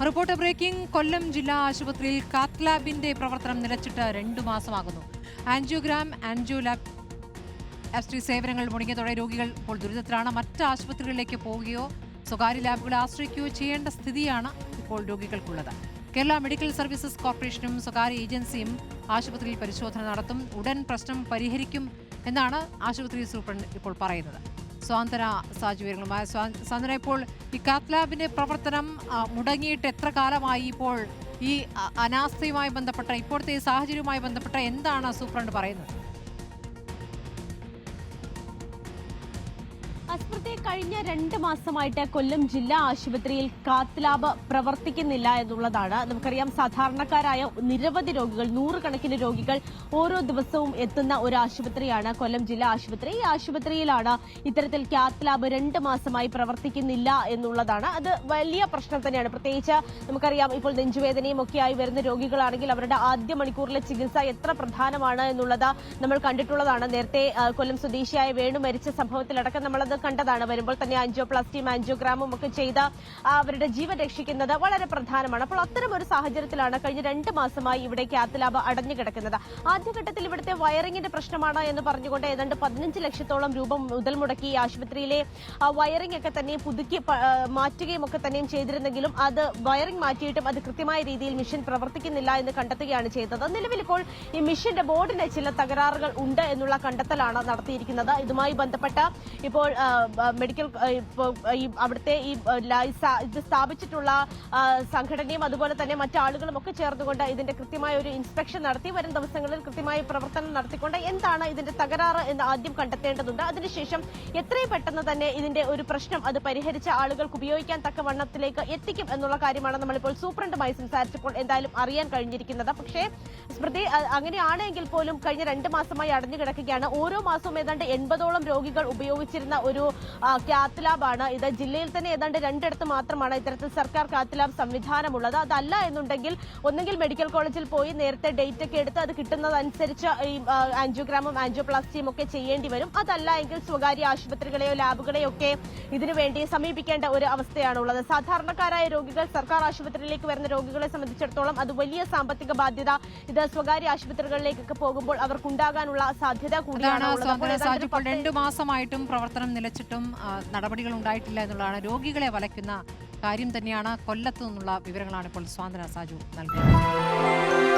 Report breaking. കൊല്ലം ജില്ലാ ആശുപത്രിയിൽ കാത്ത് ലാബിന്റെ പ്രവർത്തനം നിലച്ചിട്ട് 2 മാസമാകുന്നു. ആൻജിയോഗ്രാം, ആൻജിയോലാബ് സേവനങ്ങൾ മുടങ്ങിയതോടെ രോഗികൾ ഇപ്പോൾ ദുരിതത്തിലാണ്. മറ്റ് ആശുപത്രികളിലേക്ക് പോവുകയോ സ്വകാര്യ ലാബുകളെ ആശ്രയിക്കുകയോ ചെയ്യേണ്ട സ്ഥിതിയാണ് ഇപ്പോൾ രോഗികൾക്കുള്ളത്. കേരള മെഡിക്കൽ സർവീസസ് കോർപ്പറേഷനും സ്വകാര്യ ഏജൻസിയും ആശുപത്രിയിൽ പരിശോധന നടത്തും. ഉടൻ പ്രശ്നം പരിഹരിക്കും എന്നാണ് ആശുപത്രി സൂപ്രണ്ട് ഇപ്പോൾ പറയുന്നത്. സ്വാന്തന സാഹചര്യങ്ങളുമായി സ്വാന്തന, ഇപ്പോൾ ഈ കാത്ത് ലാബിന്റെ പ്രവർത്തനം മുടങ്ങിയിട്ട് എത്ര കാലമായി? ഇപ്പോൾ ഈ അനാസ്ഥയുമായി ബന്ധപ്പെട്ട ഇപ്പോഴത്തെ സാഹചര്യവുമായി ബന്ധപ്പെട്ട എന്താണ് സൂപ്രണ്ട് പറയുന്നത്? കഴിഞ്ഞ 2 മാസമായിട്ട് കൊല്ലം ജില്ലാ ആശുപത്രിയിൽ കാത്ത് ലാബ് പ്രവർത്തിക്കുന്നില്ല എന്നുള്ളതാണ്. നമുക്കറിയാം, സാധാരണക്കാരായ നിരവധി രോഗികൾ, 100 കണക്കിന് രോഗികൾ ഓരോ ദിവസവും എത്തുന്ന ഒരു ആശുപത്രിയാണ് കൊല്ലം ജില്ലാ ആശുപത്രി. ഈ ആശുപത്രിയിലാണ് ഇത്തരത്തിൽ കാത്ത് ലാബ് 2 മാസമായി പ്രവർത്തിക്കുന്നില്ല എന്നുള്ളതാണ്. അത് വലിയ പ്രശ്നം തന്നെയാണ്. പ്രത്യേകിച്ച് നമുക്കറിയാം, ഇപ്പോൾ നെഞ്ചുവേദനയും ഒക്കെയായി വരുന്ന രോഗികളാണെങ്കിൽ അവരുടെ ആദ്യ മണിക്കൂറിലെ ചികിത്സ എത്ര പ്രധാനമാണ് എന്നുള്ളത് നമ്മൾ കണ്ടിട്ടുള്ളതാണ്. നേരത്തെ കൊല്ലം സ്വദേശിയായ വേണു മരിച്ച സംഭവത്തിലടക്കം നമ്മളത് കണ്ടതാണ്. വരുമ്പോൾ തന്നെ ആൻജിയോപ്ലാസ്റ്റിയും ആൻജിയോഗ്രാമും ഒക്കെ ചെയ്ത് അവരുടെ ജീവൻ രക്ഷിക്കുന്നത് വളരെ പ്രധാനമാണ്. അപ്പോൾ അത്തരം ഒരു സാഹചര്യത്തിലാണ് കഴിഞ്ഞ 2 മാസമായി ഇവിടെ കാത്ത് ലാബ് അടഞ്ഞു കിടക്കുന്നത്. ആദ്യഘട്ടത്തിൽ ഇവിടുത്തെ വയറിംഗിന്റെ പ്രശ്നമാണ് എന്ന് പറഞ്ഞുകൊണ്ട് ഏതാണ്ട് 15 ലക്ഷത്തോളം രൂപ മുതൽ മുടക്കി ഈ ആശുപത്രിയിലെ വയറിംഗ് ഒക്കെ തന്നെ പുതുക്കി മാറ്റുകയും ഒക്കെ തന്നെയും ചെയ്തിരുന്നെങ്കിലും അത് വയറിംഗ് മാറ്റിയിട്ടും അത് കൃത്യമായ രീതിയിൽ മെഷീൻ പ്രവർത്തിക്കുന്നില്ല എന്ന് കണ്ടെത്തുകയാണ് ചെയ്തത്. നിലവിൽ ഇപ്പോൾ ഈ മെഷീന്റെ ബോർഡിന് ചില തകരാറുകൾ ഉണ്ട് എന്നുള്ള കണ്ടെത്തലാണ് നടത്തിയിരിക്കുന്നത്. ഇതുമായി ബന്ധപ്പെട്ട ഇപ്പോൾ മെഡിക്കൽ അവിടുത്തെ ഇത് സ്ഥാപിച്ചിട്ടുള്ള സംഘടനയും അതുപോലെ തന്നെ മറ്റാളുകളും ഒക്കെ ചേർന്നുകൊണ്ട് ഇതിന്റെ കൃത്യമായ ഒരു ഇൻസ്പെക്ഷൻ നടത്തി വരും ദിവസങ്ങളിൽ കൃത്യമായ പ്രവർത്തനം നടത്തിക്കൊണ്ട് എന്താണ് ഇതിന്റെ തകരാറ് എന്ന് ആദ്യം കണ്ടെത്തേണ്ടതുണ്ട്. അതിനുശേഷം എത്രയും പെട്ടെന്ന് തന്നെ ഇതിന്റെ ഒരു പ്രശ്നം അത് പരിഹരിച്ച ആളുകൾക്ക് ഉപയോഗിക്കാൻ തക്ക വണ്ണത്തിലേക്ക് എത്തിക്കും എന്നുള്ള കാര്യമാണ് നമ്മളിപ്പോൾ സൂപ്രണ്ടുമായി സംസാരിച്ചപ്പോൾ എന്തായാലും അറിയാൻ കഴിഞ്ഞിരിക്കുന്നത്. പക്ഷേ സ്മൃതി, അങ്ങനെയാണെങ്കിൽ പോലും കഴിഞ്ഞ 2 മാസമായി അടഞ്ഞു കിടക്കുകയാണ്. ഓരോ മാസവും ഏതാണ്ട് 80ഓളം രോഗികൾ ഉപയോഗിച്ചിരുന്ന ഒരു കാത്ത് ലാബാണ് ഇത്. ജില്ലയിൽ തന്നെ ഏതാണ്ട് 2 മാത്രമാണ് ഇത്തരത്തിൽ സർക്കാർ കാത്ത് ലാബ് സംവിധാനമുള്ളത്. അതല്ല എന്നുണ്ടെങ്കിൽ ഒന്നെങ്കിൽ മെഡിക്കൽ കോളേജിൽ പോയി നേരത്തെ ഡേറ്റ് ഒക്കെ എടുത്ത് അത് കിട്ടുന്നതനുസരിച്ച് ഈ ആൻജിയോഗ്രാമും ആൻജിയോപ്ലാസ്റ്റിയും ഒക്കെ ചെയ്യേണ്ടി വരും. അതല്ല എങ്കിൽ സ്വകാര്യ ആശുപത്രികളെയോ ലാബുകളെയോ ഒക്കെ ഇതിനുവേണ്ടി സമീപിക്കേണ്ട ഒരു അവസ്ഥയാണുള്ളത്. സാധാരണക്കാരായ രോഗികൾ സർക്കാർ ആശുപത്രിയിലേക്ക് വരുന്ന രോഗികളെ സംബന്ധിച്ചിടത്തോളം അത് വലിയ സാമ്പത്തിക ബാധ്യത ഇത് സ്വകാര്യ ആശുപത്രികളിലേക്കൊക്കെ പോകുമ്പോൾ അവർക്കുണ്ടാകാനുള്ള സാധ്യത കൂടിയാണ്. 2 മാസമായിട്ടും പ്രവർത്തനം നിലച്ചിട്ടും നടപടികൾ ഉണ്ടായിട്ടില്ല എന്നുള്ളതാണ് രോഗികളെ വലയ്ക്കുന്ന കാര്യം തന്നെയാണ്. കൊല്ലത്തു നിന്നുള്ള വിവരങ്ങളാണ് ഇപ്പോൾ സ്വാന്തന സാജു നൽകുന്നത്.